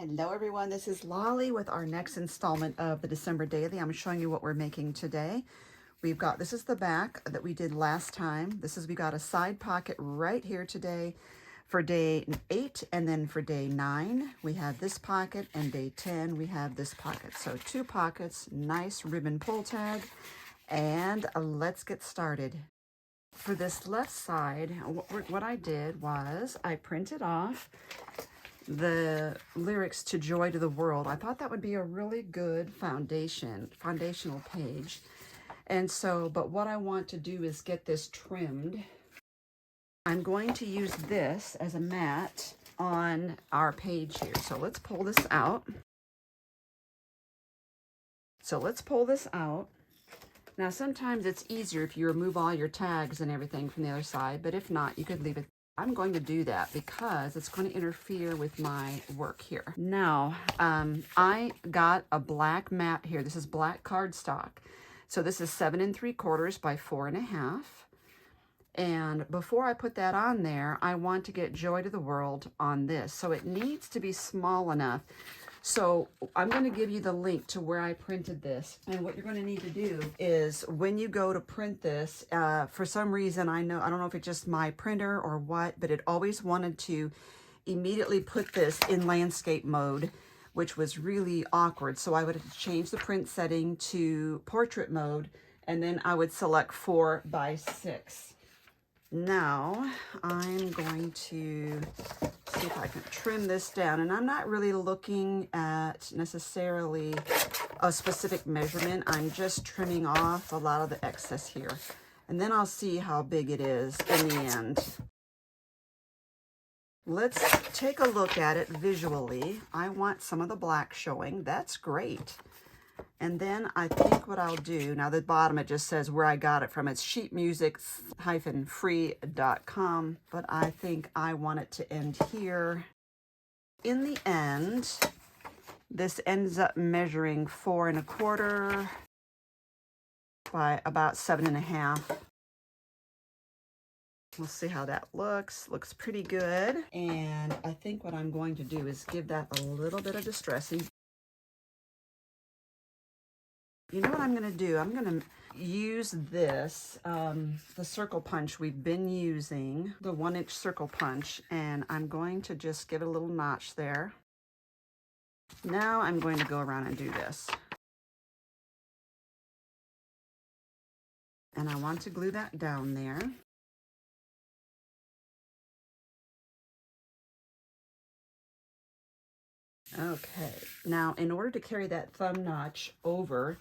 Hello everyone, this is Lolly with our next installment of the December Daily. I'm showing you what we're making today. We've got, this is the back that we did last time. We got a side pocket right here today for day 8, and then for day 9 we have this pocket, and day 10 we have this pocket. So 2 pockets, nice ribbon pull tag, and let's get started. For this left side, what I did was I printed off the lyrics to Joy to the World. I thought that would be a really good foundational page. And so, but what I want to do is get this trimmed. I'm going to use this as a mat on our page here. So let's pull this out. Now, sometimes it's easier if you remove all your tags and everything from the other side, but if not, you could leave it. I'm going to do that because it's going to interfere with my work here. Now, I got a black mat here. This is black cardstock. So this is 7 3/4 by 4 1/2. And before I put that on there, I want to get Joy to the World on this. So it needs to be small enough. So I'm going to give you the link to where I printed this. And what you're going to need to do is when you go to print this, for some reason, I don't know if it's just my printer or what, but it always wanted to immediately put this in landscape mode, which was really awkward. So I would have to change the print setting to portrait mode, and then I would select 4 by 6. Now I'm going to see if I can trim this down, and I'm not really looking at necessarily a specific measurement. I'm just trimming off a lot of the excess here, and then I'll see how big it is in the end. Let's take a look at it visually. I want some of the black showing. That's great. And then I think what I'll do, now the bottom it just says where I got it from. It's sheetmusic-free.com, but I think I want it to end here. In the end, this ends up measuring 4 1/4 by about 7 1/2. We'll see how that looks. Looks pretty good. And I think what I'm going to do is give that a little bit of distressing. You know what I'm going to do? I'm going to use this, the circle punch we've been using, the 1-inch circle punch, and I'm going to just give it a little notch there. Now I'm going to go around and do this. And I want to glue that down there. Okay, now in order to carry that thumb notch over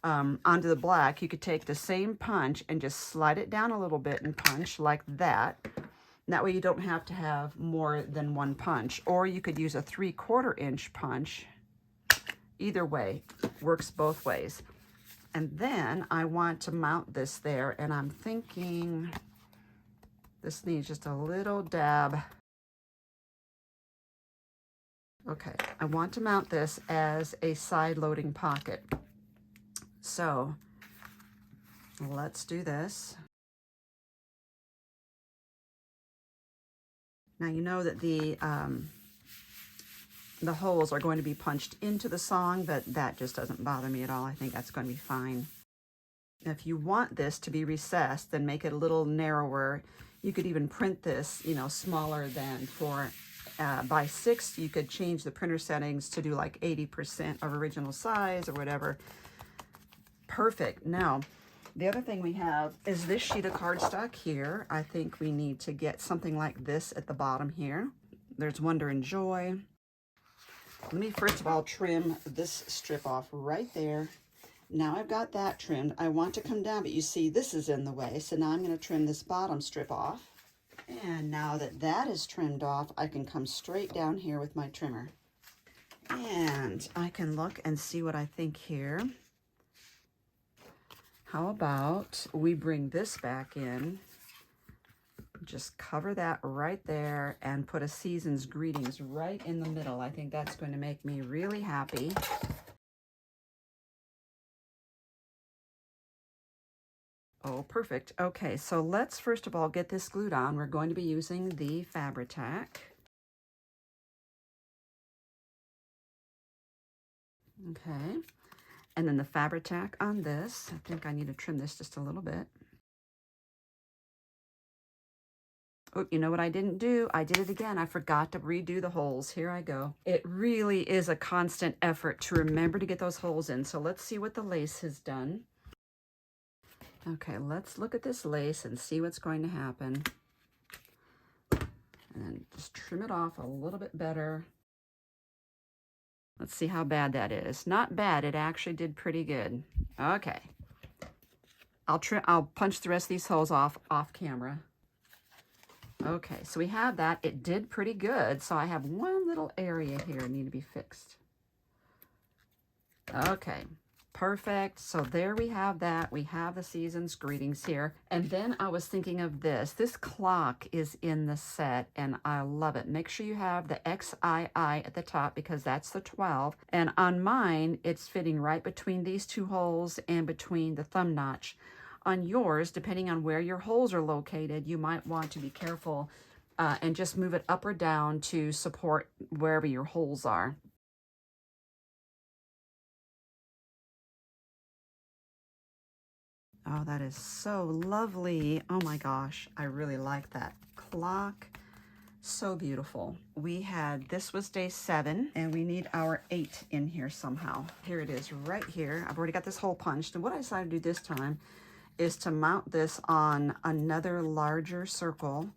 onto the black, you could take the same punch and just slide it down a little bit and punch like that. That way you don't have to have more than one punch. Or you could use a 3/4 inch punch. Either way, works both ways. And then I want to mount this there, and I'm thinking this needs just a little dab. Okay, I want to mount this as a side-loading pocket. So let's do this. Now you know that the holes are going to be punched into the song, but that just doesn't bother me at all. I think that's going to be fine. If you want this to be recessed, then make it a little narrower. You could even print this, you know, smaller than 4 by 6. You could change the printer settings to do like 80% of original size or whatever. Perfect. Now, the other thing we have is this sheet of cardstock here. I think we need to get something like this at the bottom here. There's Wonder and Joy. Let me first of all trim this strip off right there. Now I've got that trimmed. I want to come down, but you see this is in the way. So now I'm going to trim this bottom strip off. And now that that is trimmed off, I can come straight down here with my trimmer. And I can look and see what I think here. How about we bring this back in, just cover that right there, and put a Season's Greetings right in the middle. I think that's going to make me really happy. Oh, perfect. Okay, so let's first of all get this glued on. We're going to be using the Fabri-Tac. Okay. And then the fabric tack on this, I think I need to trim this just a little bit. Oh, you know what I didn't do? I did it again. I forgot to redo the holes. Here I go. It really is a constant effort to remember to get those holes in. So let's see what the lace has done. Okay, let's look at this lace and see what's going to happen. And just trim it off a little bit better. Let's see how bad that is. Not bad. It actually did pretty good. Okay. I'll punch the rest of these holes off camera. Okay, so we have that. It did pretty good. So I have one little area here need to be fixed. Okay, perfect. So there we have that. We have the season's greetings here. And then I was thinking of this. This clock is in the set and I love it. Make sure you have the XII at the top because that's the 12. And on mine, it's fitting right between these two holes and between the thumb notch. On yours, depending on where your holes are located, you might want to be careful and just move it up or down to support wherever your holes are. Oh, that is so lovely. Oh my gosh, I really like that clock. So beautiful. This was day 7, and we need our 8 in here somehow. Here it is right here. I've already got this hole punched, and what I decided to do this time is to mount this on another larger circle.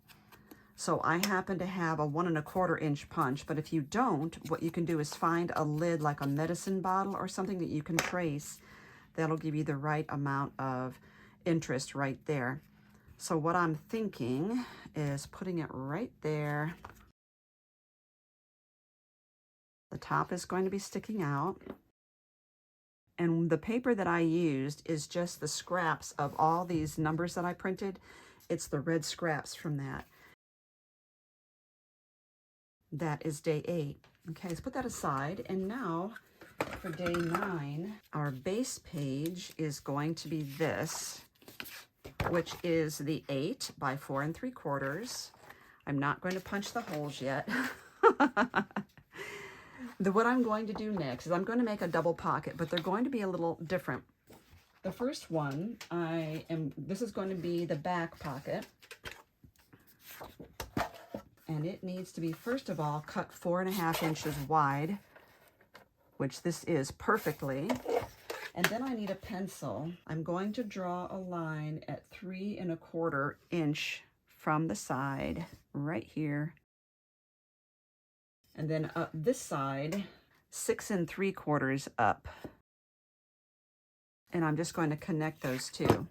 So I happen to have a 1 1/4 inch punch, but if you don't, what you can do is find a lid like a medicine bottle or something that you can trace. That'll give you the right amount of interest right there. So what I'm thinking is putting it right there. The top is going to be sticking out. And the paper that I used is just the scraps of all these numbers that I printed. It's the red scraps from that. That is day 8. Okay, let's put that aside. And now for day 9, our base page is going to be this, which is the 8 by 4 3/4. I'm not going to punch the holes yet. What I'm going to do next is I'm going to make a double pocket, but they're going to be a little different. The first one, this is going to be the back pocket. And it needs to be, first of all, cut 4 1/2 inches wide, which this is perfectly. And then I need a pencil. I'm going to draw a line at 3 1/4 inch from the side, right here. And then up this side, 6 3/4 up. And I'm just going to connect those two.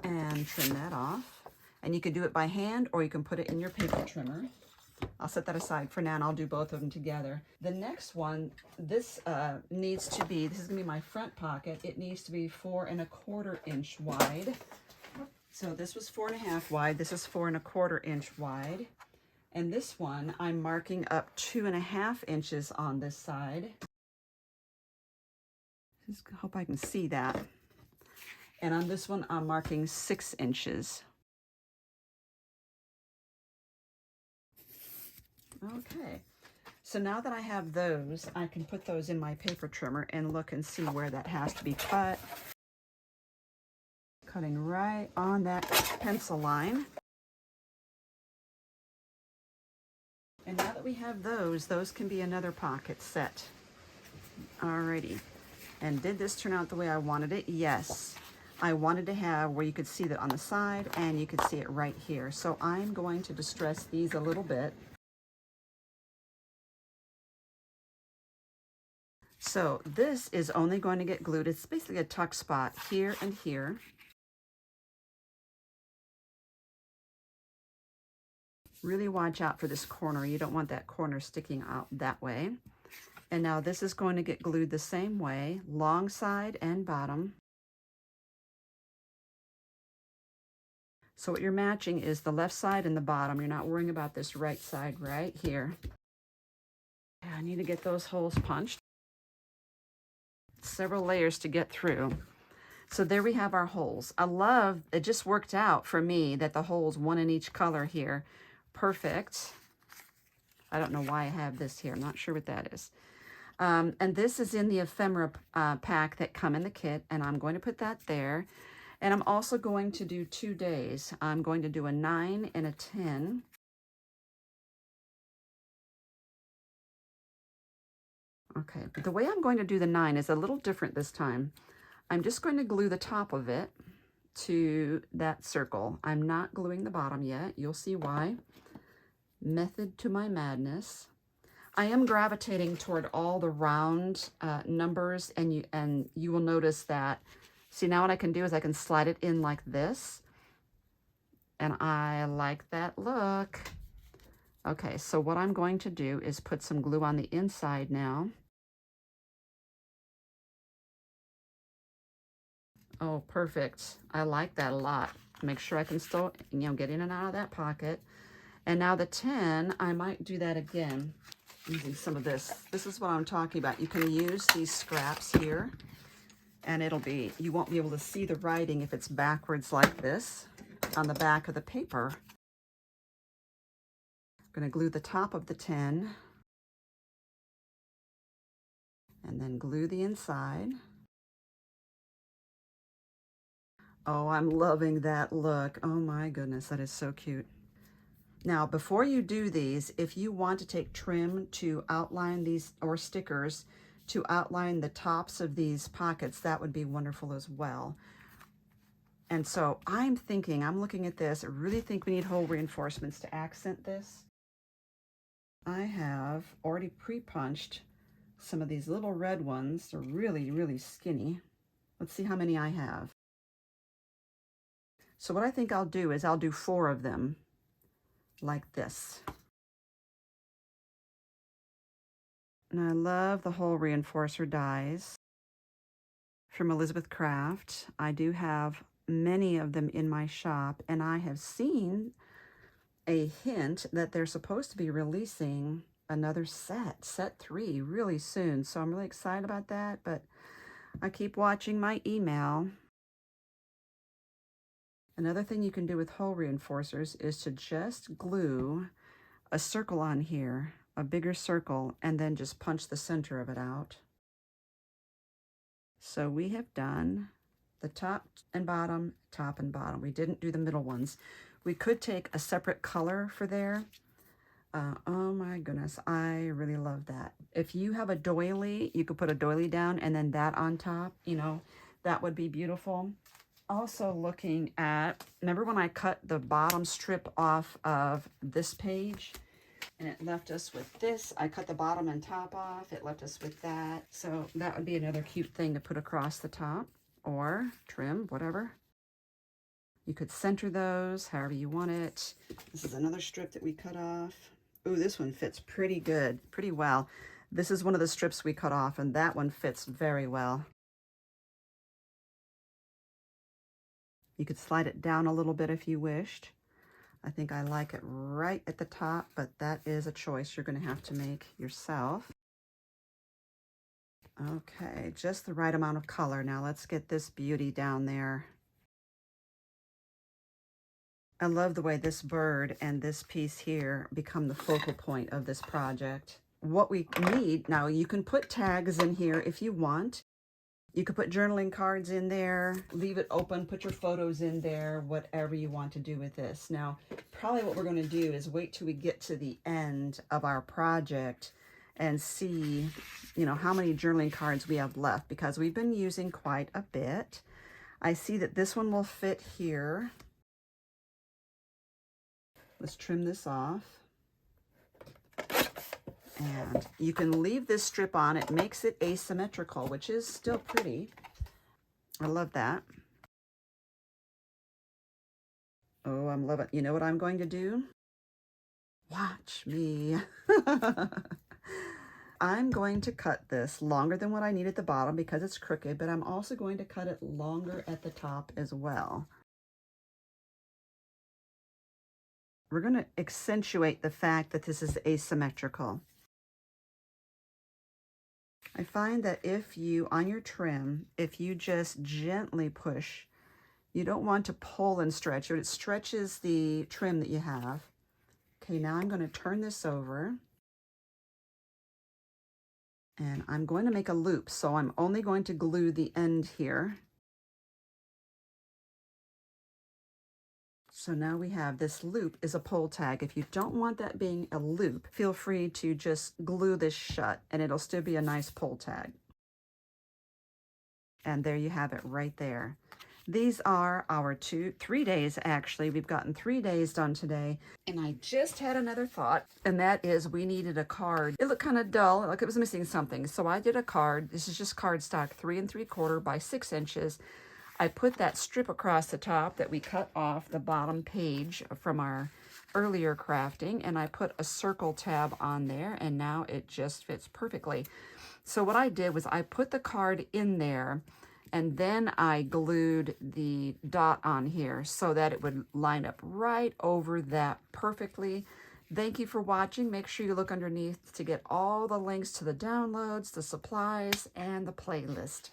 And trim that off. And you can do it by hand or you can put it in your paper trimmer. I'll set that aside for now and I'll do both of them together. The next one, this is going to be my front pocket. It needs to be 4 1/4 inch wide. So this was 4 1/2 wide. This is 4 1/4 inch wide. And this one, I'm marking up 2 1/2 inches on this side. Just hope I can see that. And on this one, I'm marking 6 inches. Okay, so now that I have those, I can put those in my paper trimmer and look and see where that has to be cut. Cutting right on that pencil line. And now that we have those can be another pocket set. Alrighty, and did this turn out the way I wanted it? Yes. I wanted to have where you could see that on the side and you could see it right here. So I'm going to distress these a little bit. So this is only going to get glued. It's basically a tuck spot here and here. Really watch out for this corner. You don't want that corner sticking out that way. And now this is going to get glued the same way, long side and bottom. So what you're matching is the left side and the bottom. You're not worrying about this right side right here. I need to get those holes punched. Several layers to get through. So there we have our holes. I love, it just worked out for me that the holes, 1 in each color here. Perfect. I don't know why I have this here. I'm not sure what that is. And this is in the ephemera pack that come in the kit, and I'm going to put that there. And I'm also going to do 2 days. I'm going to do a 9 and a 10. Okay, but the way I'm going to do the 9 is a little different this time. I'm just going to glue the top of it to that circle. I'm not gluing the bottom yet. You'll see why. Method to my madness. I am gravitating toward all the round numbers, and you will notice that. See, now what I can do is I can slide it in like this, and I like that look. Okay, so what I'm going to do is put some glue on the inside now. Oh, perfect. I like that a lot. Make sure I can still, get in and out of that pocket. And now the 10, I might do that again using some of this. This is what I'm talking about. You can use these scraps here, and you won't be able to see the writing if it's backwards like this on the back of the paper. I'm going to glue the top of the 10, and then glue the inside. Oh, I'm loving that look. Oh my goodness, that is so cute. Now, before you do these, if you want to take trim to outline these, or stickers to outline the tops of these pockets, that would be wonderful as well. And so I'm looking at this, I really think we need hole reinforcements to accent this. I have already pre-punched some of these little red ones. They're really, really skinny. Let's see how many I have. So what I think I'll do is I'll do 4 of them like this. And I love the hole reinforcer dies from Elizabeth Craft. I do have many of them in my shop, and I have seen a hint that they're supposed to be releasing another set 3, really soon. So I'm really excited about that, but I keep watching my email. Another thing you can do with hole reinforcers is to just glue a circle on here, a bigger circle, and then just punch the center of it out. So we have done the top and bottom, top and bottom. We didn't do the middle ones. We could take a separate color for there. Oh my goodness, I really love that. If you have a doily, you could put a doily down and then that on top, that would be beautiful. Also looking at, remember when I cut the bottom strip off of this page and it left us with this? I cut the bottom and top off, it left us with that. So that would be another cute thing to put across the top or trim, whatever. You could center those however you want it. This is another strip that we cut off. Ooh, this one fits pretty good, pretty well. This is one of the strips we cut off, and that one fits very well. You could slide it down a little bit if you wished. I think I like it right at the top, but that is a choice you're going to have to make yourself. Okay, just the right amount of color. Now let's get this beauty down there. I love the way this bird and this piece here become the focal point of this project. What we need, now you can put tags in here if you want. You could put journaling cards in there, leave it open, put your photos in there, whatever you want to do with this. Now, probably what we're going to do is wait till we get to the end of our project and see, how many journaling cards we have left, because we've been using quite a bit. I see that this one will fit here. Let's trim this off. And you can leave this strip on. It makes it asymmetrical, which is still pretty. I love that. Oh, I'm loving it. You know what I'm going to do? Watch me. I'm going to cut this longer than what I need at the bottom because it's crooked, but I'm also going to cut it longer at the top as well. We're going to accentuate the fact that this is asymmetrical. I find that on your trim, if you just gently push, you don't want to pull and stretch, it stretches the trim that you have. Okay, now I'm going to turn this over. And I'm going to make a loop, so I'm only going to glue the end here. So now we have this loop is a pull tag. If you don't want that being a loop, feel free to just glue this shut and it'll still be a nice pull tag. And there you have it right there. These are our 3 days actually. We've gotten 3 days done today. And I just had another thought, and that is we needed a card. It looked kind of dull, like it was missing something. So I did a card. This is just cardstock, 3 3/4 by 6 inches. I put that strip across the top that we cut off the bottom page from our earlier crafting, and I put a circle tab on there, and now it just fits perfectly. So what I did was I put the card in there, and then I glued the dot on here so that it would line up right over that perfectly. Thank you for watching. Make sure you look underneath to get all the links to the downloads, the supplies, and the playlist.